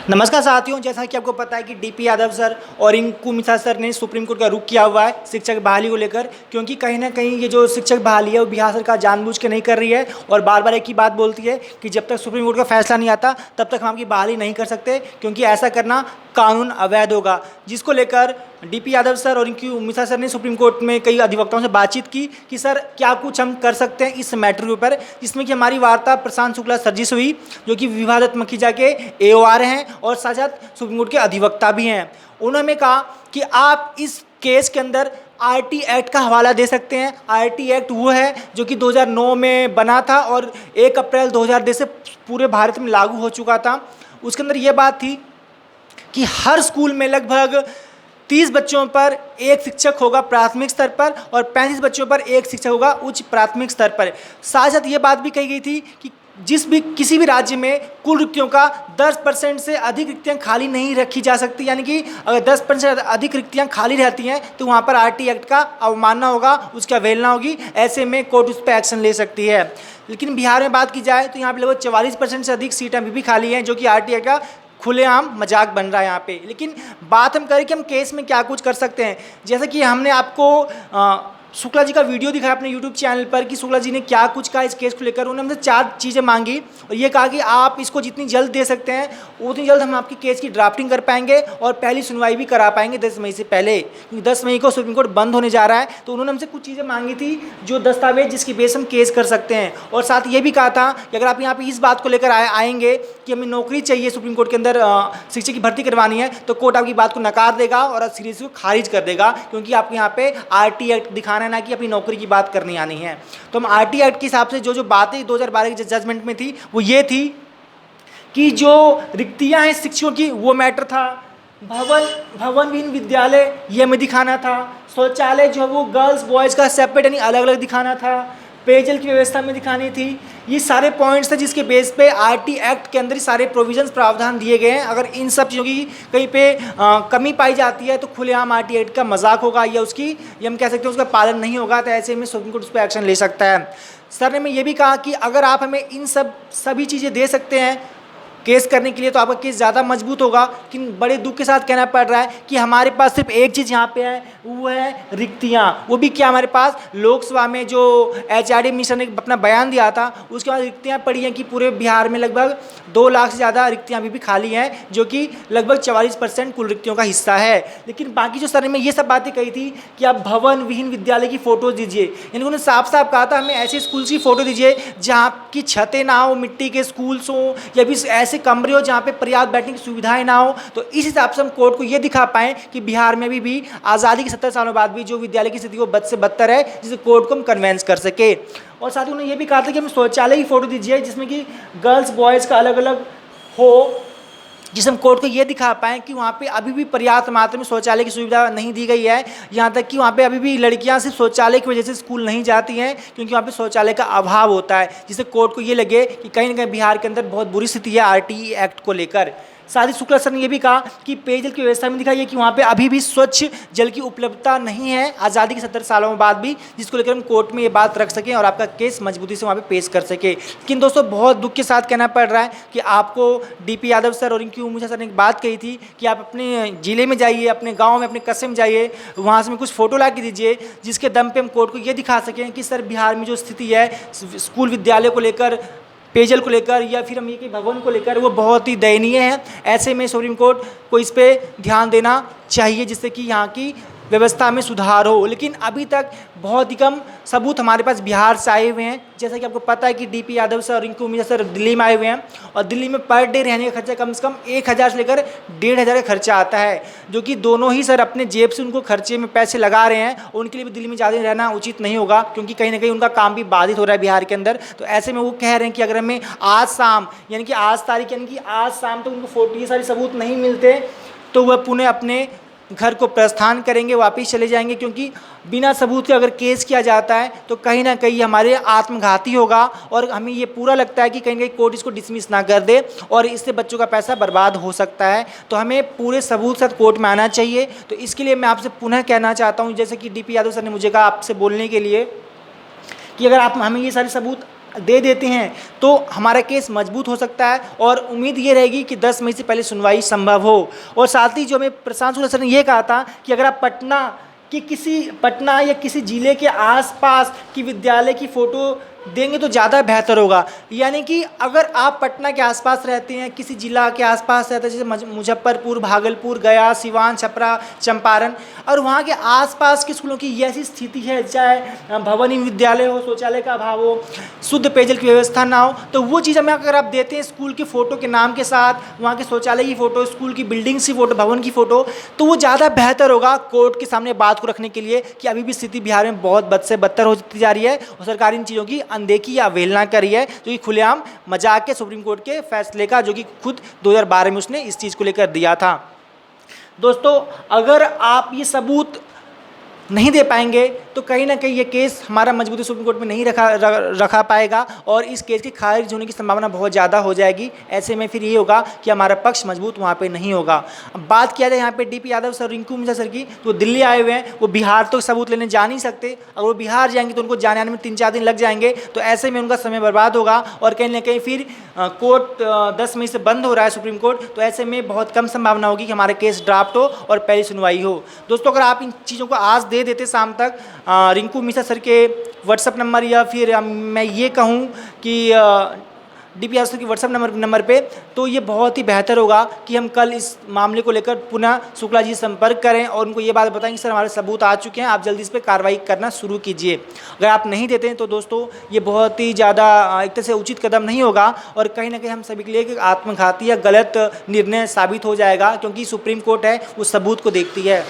नमस्कार साथियों, जैसा कि आपको पता है कि डीपी यादव सर और रिंकू मिश्रा सर ने सुप्रीम कोर्ट का रुख किया हुआ है शिक्षक बहाली को लेकर, क्योंकि कहीं ना कहीं ये जो शिक्षक बहाली है वो बिहार सरकार जानबूझ के नहीं कर रही है और बार बार एक ही बात बोलती है कि जब तक सुप्रीम कोर्ट का फैसला नहीं आता तब तक हम आपकी बहाली नहीं कर सकते, क्योंकि ऐसा करना कानून अवैध होगा। जिसको लेकर डीपी यादव सर और रिंकू मिश्रा सर ने सुप्रीम कोर्ट में कई अधिवक्ताओं से बातचीत की कि सर क्या कुछ हम कर सकते हैं इस मैटर के ऊपर, जिसमें कि हमारी वार्ता प्रशांत शुक्ला सर जी से हुई, जो कि विवादित मखीजा के एओआर हैं और साथ साथ सुप्रीम कोर्ट के अधिवक्ता भी हैं। उन्होंने कहा कि आप इस केस के अंदर आरटी एक्ट का हवाला दे सकते हैं। आरटी एक्ट वो है जो कि 2009 में बना था और 1 अप्रैल 2010 से पूरे भारत में लागू हो चुका था। उसके अंदर ये बात थी कि हर स्कूल में लगभग 30 बच्चों पर एक शिक्षक होगा प्राथमिक स्तर पर और 35 बच्चों पर एक शिक्षक होगा उच्च प्राथमिक स्तर पर। साथ साथ ये बात भी कही गई थी कि किसी भी राज्य में कुल रिक्तियों का 10% से अधिक रिक्तियां खाली नहीं रखी जा सकती, यानी कि अगर 10% से अधिक रिक्तियां खाली रहती हैं तो वहाँ पर आरटी एक्ट का अवमानना होगा, उसकी अवहेलना होगी। ऐसे में कोर्ट उस पर एक्शन ले सकती है। लेकिन बिहार में बात की जाए तो यहाँ पर लगभग 44% से अधिक सीटें अभी भी खाली हैं, जो कि आरटी एक्ट का खुलेआम मजाक बन रहा है यहाँ पे। लेकिन बात हम करें कि हम केस में क्या कुछ कर सकते हैं, जैसे कि हमने आपको शुक्ला जी का वीडियो दिखाया अपने यूट्यूब चैनल पर कि शुक्ला जी ने क्या कुछ कहा इस केस को लेकर। उन्होंने हमसे 4 चीज़ें मांगी और ये कहा कि आप इसको जितनी जल्द दे सकते हैं उतनी जल्द हम आपकी केस की ड्राफ्टिंग कर पाएंगे और पहली सुनवाई भी करा पाएंगे 10 मई से पहले, क्योंकि 10 मई को सुप्रीम कोर्ट बंद होने जा रहा है। तो उन्होंने हमसे कुछ चीज़ें मांगी थी जो दस्तावेज जिसकी बेस हम केस कर सकते हैं। और साथ ये भी कहा था कि अगर आप यहाँ पर इस बात को लेकर आएंगे कि हमें नौकरी चाहिए सुप्रीम कोर्ट के अंदर शिक्षक की भर्ती करवानी है, तो कोर्ट आपकी बात को नकार देगा और सीरीज को खारिज कर देगा, क्योंकि आपको यहाँ पे आरटी एक्ट दिखाना है, ना कि अपनी नौकरी की बात करनी आनी है। तो हम आरटी एक्ट के हिसाब से जो बातें 2012 के जजमेंट में थी वो ये थी कि जो रिक्तियां हैं शिक्षकों की वो मैटर था, भवन विहीन विद्यालय ये हमें दिखाना था, शौचालय जो है वो गर्ल्स बॉयज़ का सेपरेट यानी अलग अलग दिखाना था, पेयजल की व्यवस्था में दिखानी थी। ये सारे पॉइंट्स थे जिसके बेस पे आरटी एक्ट के अंदर सारे प्रोविजंस प्रावधान दिए गए हैं। अगर इन सब चीज़ों की कहीं पे कमी पाई जाती है तो खुलेआम आरटी एक्ट का मजाक होगा या हम कह सकते हैं उसका पालन नहीं होगा, तो ऐसे में सुप्रीम कोर्ट उस पर एक्शन ले सकता है। सर ने मैं ये भी कहा कि अगर आप हमें इन सभी चीज़ें दे सकते हैं केस करने के लिए तो आपका केस ज़्यादा मजबूत होगा। लेकिन बड़े दुख के साथ कहना पड़ रहा है कि हमारे पास सिर्फ एक चीज़ यहाँ पे है, वो है रिक्तियाँ। वो भी क्या, हमारे पास लोकसभा में जो एचआरडी मिशन ने अपना बयान दिया था उसके बाद रिक्तियाँ पड़ी हैं कि पूरे बिहार में लगभग 2 लाख से ज़्यादा रिक्तियाँ अभी भी खाली हैं, जो कि लगभग 44% कुल रिक्तियों का हिस्सा है। लेकिन बाकी जो सर ने ये सब बातें कही थी कि आप भवन विहीन विद्यालय की फ़ोटो दीजिए, यानी उन्होंने साफ साफ कहा था हमें ऐसे स्कूल की फ़ोटो दीजिए जहाँ की छतें ना हो, मिट्टी के स्कूल्स हों या भी ऐसे कमरे हो जहाँ पे पर्याप्त बैठने की सुविधाएं ना हो। तो इस हिसाब से हम कोर्ट को ये दिखा पाएँ कि बिहार में भी आज़ादी के 70 सालों बाद भी जो विद्यालय की स्थिति वो बद से बदतर है, जिसे कोर्ट को हम कन्वेंस कर सके। और साथ ही उन्होंने ये भी कहा था कि हमें शौचालय की फ़ोटो दीजिए जिसमें कि गर्ल्स बॉयज़ का अलग अलग हो, जिसे हम कोर्ट को ये दिखा पाएँ कि वहाँ पे अभी भी पर्याप्त मात्रा में शौचालय की सुविधा नहीं दी गई है। यहाँ तक कि वहाँ पे अभी भी लड़कियाँ सिर्फ शौचालय की वजह से स्कूल नहीं जाती हैं, क्योंकि वहाँ पे शौचालय का अभाव होता है, जिससे कोर्ट को ये लगे कि कहीं ना कहीं बिहार के अंदर बहुत बुरी स्थिति है आरटी एक्ट को लेकर। साथ ही शुक्ला सर ने यह भी कहा कि पेयजल की व्यवस्था में दिखाई है कि वहाँ पे अभी भी स्वच्छ जल की उपलब्धता नहीं है आज़ादी के 70 सालों बाद भी, जिसको लेकर हम कोर्ट में ये बात रख सकें और आपका केस मजबूती से वहाँ पे पेश कर सके। लेकिन दोस्तों बहुत दुख के साथ कहना पड़ रहा है कि आपको डीपी यादव सर और रिंकू मिश्रा सर ने एक बात कही थी कि आप अपने ज़िले में जाइए, अपने गाँव में, अपने कस्बे में जाइए, वहाँ से कुछ फ़ोटो ला के दीजिए जिसके दम पर हम कोर्ट को ये दिखा सकें कि सर बिहार में जो स्थिति है स्कूल विद्यालय को लेकर, पेयजल को लेकर या फिर हम ये कि भवन को लेकर, वो बहुत ही दयनीय है। ऐसे में सुप्रीम कोर्ट को इस पे ध्यान देना चाहिए जिससे कि यहाँ की व्यवस्था में सुधार हो। लेकिन अभी तक बहुत ही कम सबूत हमारे पास बिहार से आए हुए हैं। जैसा कि आपको पता है कि डीपी यादव सर और रिंकू मिश्रा सर दिल्ली में आए हुए हैं और दिल्ली में पर डे रहने का खर्चा कम से कम 1000 से लेकर 1500 का खर्चा आता है, जो कि दोनों ही सर अपने जेब से उनको खर्चे में पैसे लगा रहे हैं। उनके लिए भी दिल्ली में ज़्यादा रहना उचित नहीं होगा, क्योंकि कहीं ना कहीं उनका काम भी बाधित हो रहा है बिहार के अंदर। तो ऐसे में वो कह रहे हैं कि अगर हमें आज शाम यानी कि आज तारीख यानी कि आज शाम तक उनको ये सारे सबूत नहीं मिलते तो वह पुनः अपने घर को प्रस्थान करेंगे, वापस चले जाएंगे, क्योंकि बिना सबूत के अगर केस किया जाता है तो कहीं ना कहीं हमारे आत्मघाती होगा और हमें ये पूरा लगता है कि कहीं ना कहीं कोर्ट इसको डिसमिस ना कर दे और इससे बच्चों का पैसा बर्बाद हो सकता है। तो हमें पूरे सबूत साथ कोर्ट में आना चाहिए। तो इसके लिए मैं आपसे पुनः कहना चाहता हूँ, जैसे कि डीपी यादव सर ने मुझे कहा आपसे बोलने के लिए कि अगर आप हमें ये सारे सबूत दे देते हैं तो हमारा केस मजबूत हो सकता है और उम्मीद ये रहेगी कि 10 मई से पहले सुनवाई संभव हो। और साथ ही जो हमें प्रशांत शुक्ला सर ने ये कहा था कि अगर आप पटना या किसी ज़िले के आसपास की विद्यालय की फ़ोटो देंगे तो ज़्यादा बेहतर होगा। यानी कि अगर आप पटना के आसपास रहते हैं, किसी ज़िला के आसपास रहते हैं, जैसे मुजफ्फरपुर, भागलपुर, गया, सिवान, छपरा, चंपारण, और वहाँ के आसपास के स्कूलों की ये ऐसी स्थिति है, चाहे भवनी विद्यालय हो, शौचालय का अभाव हो, शुद्ध पेयजल की व्यवस्था ना हो, तो वो चीज़ हमें अगर आप देते हैं स्कूल की फ़ोटो के नाम के साथ, वहाँ के शौचालय की फ़ोटो, स्कूल की बिल्डिंग्स की फ़ोटो, भवन की फ़ोटो, तो वो ज़्यादा बेहतर होगा कोर्ट के सामने बात को रखने के लिए कि अभी भी स्थिति बिहार में बहुत बद से बदतर होती जा रही है और सरकार इन चीज़ों की अनदेखी या अवहेलना कर रही है, जो कि खुलेआम मजाक है सुप्रीम कोर्ट के फैसले का, जो कि खुद 2012 में उसने इस चीज़ को लेकर दिया था। दोस्तों, अगर आप ये सबूत नहीं दे पाएंगे तो कहीं ना कहीं ये केस हमारा मजबूती सुप्रीम कोर्ट में नहीं रखा पाएगा और इस केस की खारिज होने की संभावना बहुत ज़्यादा हो जाएगी। ऐसे में फिर ये होगा कि हमारा पक्ष मजबूत वहाँ पे नहीं होगा। अब बात किया जाए यहाँ पे DP Yadav sir, Rinku Mishra sir की, तो दिल्ली आए हुए हैं, वो बिहार तो सबूत लेने जा नहीं सकते। अगर वो बिहार जाएंगे तो उनको जाने आने में 3-4 दिन लग जाएंगे, तो ऐसे में उनका समय बर्बाद होगा और कहीं ना कहीं फिर कोर्ट 10 मई से बंद हो रहा है सुप्रीम कोर्ट, तो ऐसे में बहुत कम संभावना होगी कि हमारा केस ड्राफ्ट हो और पहली सुनवाई हो। दोस्तों, अगर आप इन चीज़ों को आज दे देते शाम तक रिंकू मिश्रा सर के व्हाट्सएप नंबर, या फिर मैं ये कहूँ कि डीपी यादव सर के व्हाट्सएप नंबर पे, तो ये बहुत ही बेहतर होगा कि हम कल इस मामले को लेकर पुनः शुक्ला जी से संपर्क करें और उनको ये बात बताएं कि सर हमारे सबूत आ चुके हैं, आप जल्दी इस पर कार्रवाई करना शुरू कीजिए। अगर आप नहीं देते हैं तो दोस्तों ये बहुत ही ज़्यादा एक तरह से उचित कदम नहीं होगा और कहीं ना कहीं हम सभी के लिए एक आत्मघाती या गलत निर्णय साबित हो जाएगा, क्योंकि सुप्रीम कोर्ट है वो सबूत को देखती है।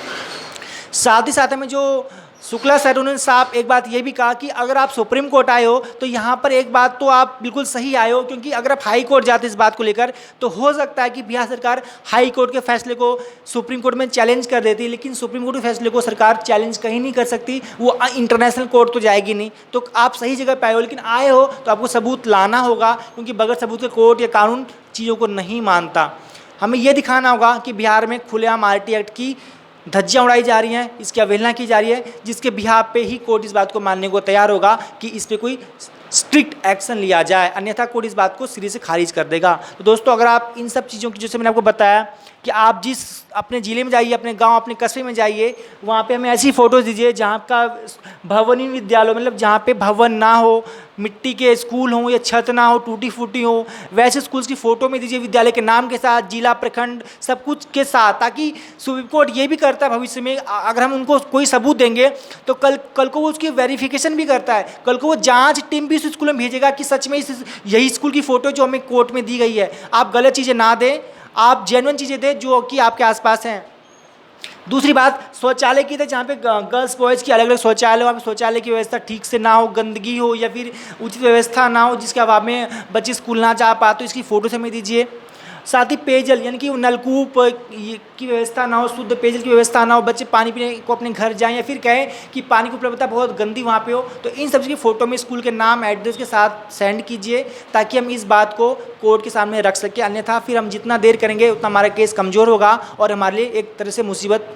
साथ ही साथ में जो शुक्ला सर, उन्होंने साहब एक बात ये भी कहा कि अगर आप सुप्रीम कोर्ट आए हो तो यहाँ पर एक बात तो आप बिल्कुल सही आए हो, क्योंकि अगर आप हाई कोर्ट जाते इस बात को लेकर तो हो सकता है कि बिहार सरकार हाई कोर्ट के फैसले को सुप्रीम कोर्ट में चैलेंज कर देती है, लेकिन सुप्रीम कोर्ट के फैसले को सरकार चैलेंज कहीं नहीं कर सकती, वो इंटरनेशनल कोर्ट तो जाएगी नहीं। तो आप सही जगह पे आए हो, लेकिन आए हो तो आपको सबूत लाना होगा, क्योंकि बगैर सबूत के कोर्ट या कानून चीज़ों को नहीं मानता। हमें ये दिखाना होगा कि बिहार में खुलेआम RT एक्ट की धज्जियाँ उड़ाई जा रही हैं, इसकी अवहेलना की जा रही है, जिसके बिहार पे ही कोर्ट इस बात को मानने को तैयार होगा कि इस पे कोई स्ट्रिक्ट एक्शन लिया जाए, अन्यथा कोर्ट इस बात को सिरे से खारिज कर देगा। तो दोस्तों, अगर आप इन सब चीज़ों की, जैसे मैंने आपको बताया कि आप जिस अपने ज़िले में जाइए, अपने गांव, अपने कस्बे में जाइए, वहाँ पे हमें ऐसी फ़ोटोज़ दीजिए जहाँ का भवनी विद्यालय, मतलब जहाँ पे भवन ना हो, मिट्टी के स्कूल हों या छत ना हो, टूटी फूटी हो, वैसे स्कूल्स की फ़ोटो में दीजिए, विद्यालय के नाम के साथ, जिला, प्रखंड, सब कुछ के साथ, ताकि सुप्रीम कोर्ट ये भी करता है भविष्य में अगर हम उनको कोई सबूत देंगे तो कल को वो उसकी वेरिफिकेशन भी करता है, कल को वो जाँच टीम भी उस स्कूल में भेजेगा कि सच में यही स्कूल की फ़ोटो जो हमें कोर्ट में दी गई है। आप गलत चीज़ें ना दें, आप जेन्युइन चीज़ें दें जो कि आपके आसपास हैं। दूसरी बात शौचालय की थी, जहाँ पे गर्ल्स बॉयज़ की अलग अलग शौचालय हो, वहाँ पे शौचालय की व्यवस्था ठीक से ना हो, गंदगी हो या फिर उचित व्यवस्था ना हो, जिसके अभाव में बच्चे स्कूल ना जा पाते, तो इसकी फ़ोटो हमें दीजिए। साथ ही पेयजल, यानी कि नलकूप की व्यवस्था ना हो, शुद्ध पेयजल की व्यवस्था ना हो, बच्चे पानी पीने को अपने घर जाएं या फिर कहें कि पानी की उपलब्धता बहुत गंदी वहाँ पे हो, तो इन सब की फ़ोटो में स्कूल के नाम, एड्रेस के साथ सेंड कीजिए, ताकि हम इस बात को कोर्ट के सामने रख सकें। अन्यथा फिर हम जितना देर करेंगे उतना हमारा केस कमज़ोर होगा और हमारे लिए एक तरह से मुसीबत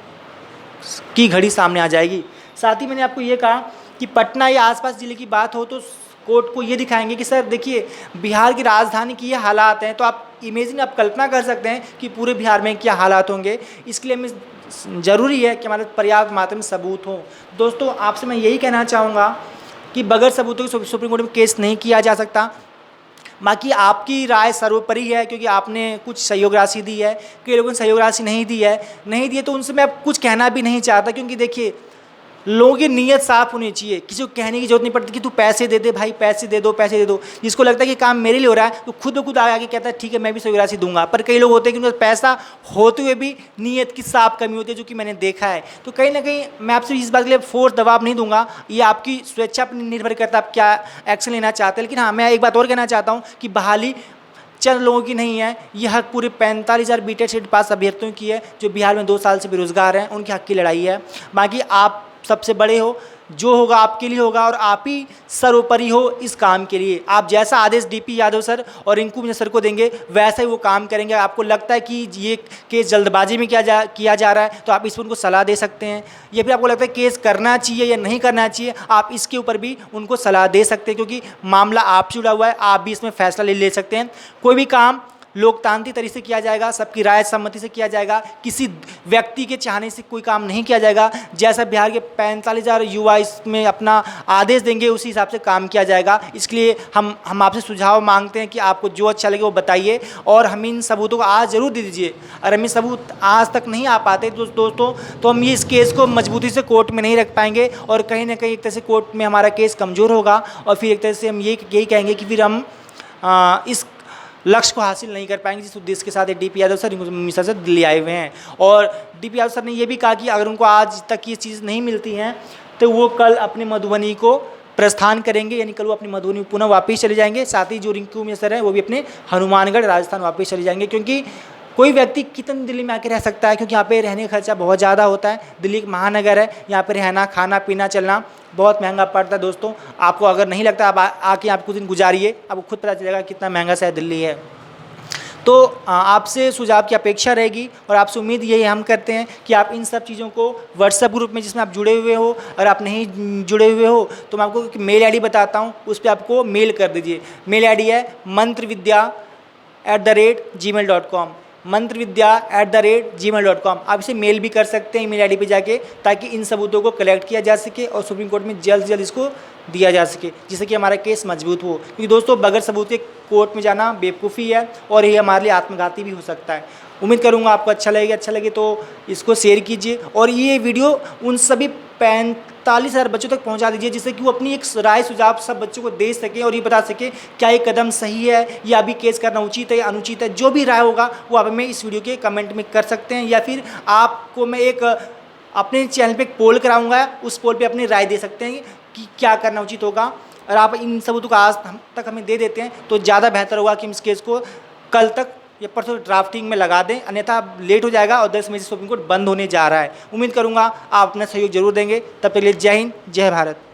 की घड़ी सामने आ जाएगी। साथ ही मैंने आपको ये कहा कि पटना या आसपास ज़िले की बात हो तो कोर्ट को ये दिखाएंगे कि सर देखिए, बिहार की राजधानी की ये हालात हैं, तो आप इमेजिन, आप कल्पना कर सकते हैं कि पूरे बिहार में क्या हालात होंगे। इसके लिए हमें ज़रूरी है कि हमारे पर्याप्त मात्रा में सबूत हो। दोस्तों, आपसे मैं यही कहना चाहूँगा कि बगैर सबूतों के सुप्रीम कोर्ट में केस नहीं किया जा सकता। बाकी आपकी राय सर्वोपरि है, क्योंकि आपने कुछ सहयोग राशि दी है, कई लोगों ने सहयोग राशि नहीं दी है तो उनसे मैं अब कुछ कहना भी नहीं चाहता, क्योंकि देखिए, लोगों की नीयत साफ़ होनी चाहिए। किसी को कहने की जरूरत नहीं पड़ती कि तू पैसे दे दे भाई, पैसे दे दो, पैसे दे दो। जिसको लगता है कि काम मेरे लिए हो रहा है तो खुद ब खुद आगे कहता है ठीक है मैं भी सहयोग राशि दूंगा। पर कई लोग होते हैं कि उनके पैसा होते हुए भी नीयत की साफ कमी होती है, जो कि मैंने देखा है। तो कहीं ना कहीं मैं आपसे इस बात के लिए फोर्स दबाव नहीं दूंगा, ये आपकी स्वेच्छा पर निर्भर करता है आप क्या एक्शन लेना चाहते हैं। लेकिन हाँ, मैं एक बात और कहना चाहता हूँ कि बहाली चंद लोगों की नहीं है, ये हक पूरे 45,000 बीटेड पास अभ्यर्थियों की है जो बिहार में 2 साल से बेरोजगार हैं, उनके हक की लड़ाई है। बाकी आप सबसे बड़े हो, जो होगा आपके लिए होगा और आप ही सर्वोपरि हो इस काम के लिए। आप जैसा आदेश डीपी यादव सर और रिंकू मिश्रा सर को देंगे वैसा ही वो काम करेंगे। आपको लगता है कि ये केस जल्दबाजी में किया जा रहा है तो आप इस पर उनको सलाह दे सकते हैं, या फिर आपको लगता है केस करना चाहिए या नहीं करना चाहिए, आप इसके ऊपर भी उनको सलाह दे सकते हैं, क्योंकि मामला आपसे जुड़ा हुआ है, आप भी इसमें फैसला ले सकते हैं। कोई भी काम लोकतांत्रिक तरीके से किया जाएगा, सबकी राय सम्मति से किया जाएगा, किसी व्यक्ति के चाहने से कोई काम नहीं किया जाएगा। जैसा बिहार के 45,000 युवा इसमें अपना आदेश देंगे उसी हिसाब से काम किया जाएगा। इसके लिए हम आपसे सुझाव मांगते हैं कि आपको जो अच्छा लगे वो बताइए और हम इन सबूतों को आज ज़रूर दे दीजिए। अगर हम ये सबूत आज तक नहीं आ पाते दोस्तों तो हम ये इस केस को मजबूती से कोर्ट में नहीं रख पाएंगे और कहीं ना कहीं एक तरह से कोर्ट में हमारा केस कमज़ोर होगा और फिर एक तरह से हम यही कहेंगे कि फिर हम इस लक्ष्य को हासिल नहीं कर पाएंगे जिस उद्देश्य के साथ DP Yadav sir Mishra sir Delhi आए हुए हैं। और डीपी यादव सर ने ये भी कहा कि अगर उनको आज तक ये चीज़ नहीं मिलती हैं तो वो कल अपने मधुबनी को प्रस्थान करेंगे, यानी कल वो अपनी मधुबनी पुनः वापस चले जाएंगे। साथ ही जो रिंकू मिश्रा सर हैं वो भी अपने हनुमानगढ़ राजस्थान वापस चले जाएंगे, क्योंकि कोई व्यक्ति कितनी दिल्ली में आके रह सकता है, क्योंकि यहाँ पे रहने का खर्चा बहुत ज़्यादा होता है। दिल्ली एक महानगर है, यहाँ पे रहना खाना पीना चलना बहुत महंगा पड़ता है। दोस्तों आपको अगर नहीं लगता आप आके आप कुछ दिन गुजारिए, आपको खुद पता चलेगा कितना महंगा शहर दिल्ली है। तो आपसे सुझाव की अपेक्षा रहेगी और आपसे उम्मीद यही हम करते हैं कि आप इन सब चीज़ों को व्हाट्सएप ग्रुप में जिसमें आप जुड़े हुए हो, अगर आप नहीं जुड़े हुए हो तो मैं आपको मेल आईडी बताता हूँ, उस पर आपको मेल कर दीजिए। मेल आईडी है mantravidya@gmail.com, mantravidya@gmail.com। आप इसे मेल भी कर सकते हैं ईमेल आईडी पे जाके, ताकि इन सबूतों को कलेक्ट किया जा सके और सुप्रीम कोर्ट में जल्द से जल्द इसको दिया जा सके, जिससे कि हमारा केस मजबूत हो। क्योंकि दोस्तों बगैर सबूत के कोर्ट में जाना बेवकूफ़ी है और ये हमारे लिए आत्मघाती भी हो सकता है। उम्मीद करूँगा आपको अच्छा लगे तो इसको शेयर कीजिए और ये वीडियो उन सभी 45,000 बच्चों तक पहुंचा दीजिए, जिससे कि वो अपनी एक राय सुझाव सब बच्चों को दे सकें और ये बता सके क्या ये कदम सही है या अभी केस करना उचित है या अनुचित है। जो भी राय होगा वो आप हमें इस वीडियो के कमेंट में कर सकते हैं, या फिर आपको मैं एक अपने चैनल पे एक पोल कराऊंगा, उस पोल पे अपनी राय दे सकते हैं कि क्या करना उचित होगा। और आप इन सबूतों को आज तक हमें दे देते हैं तो ज़्यादा बेहतर होगा कि हम इस केस को कल तक या परसों ड्राफ्टिंग में लगा दें, अन्यथा लेट हो जाएगा और 10 मई से सुप्रीम कोर्ट बंद होने जा रहा है। उम्मीद करूँगा आप अपना सहयोग जरूर देंगे। तब तक के लिए जय हिंद, जय भारत।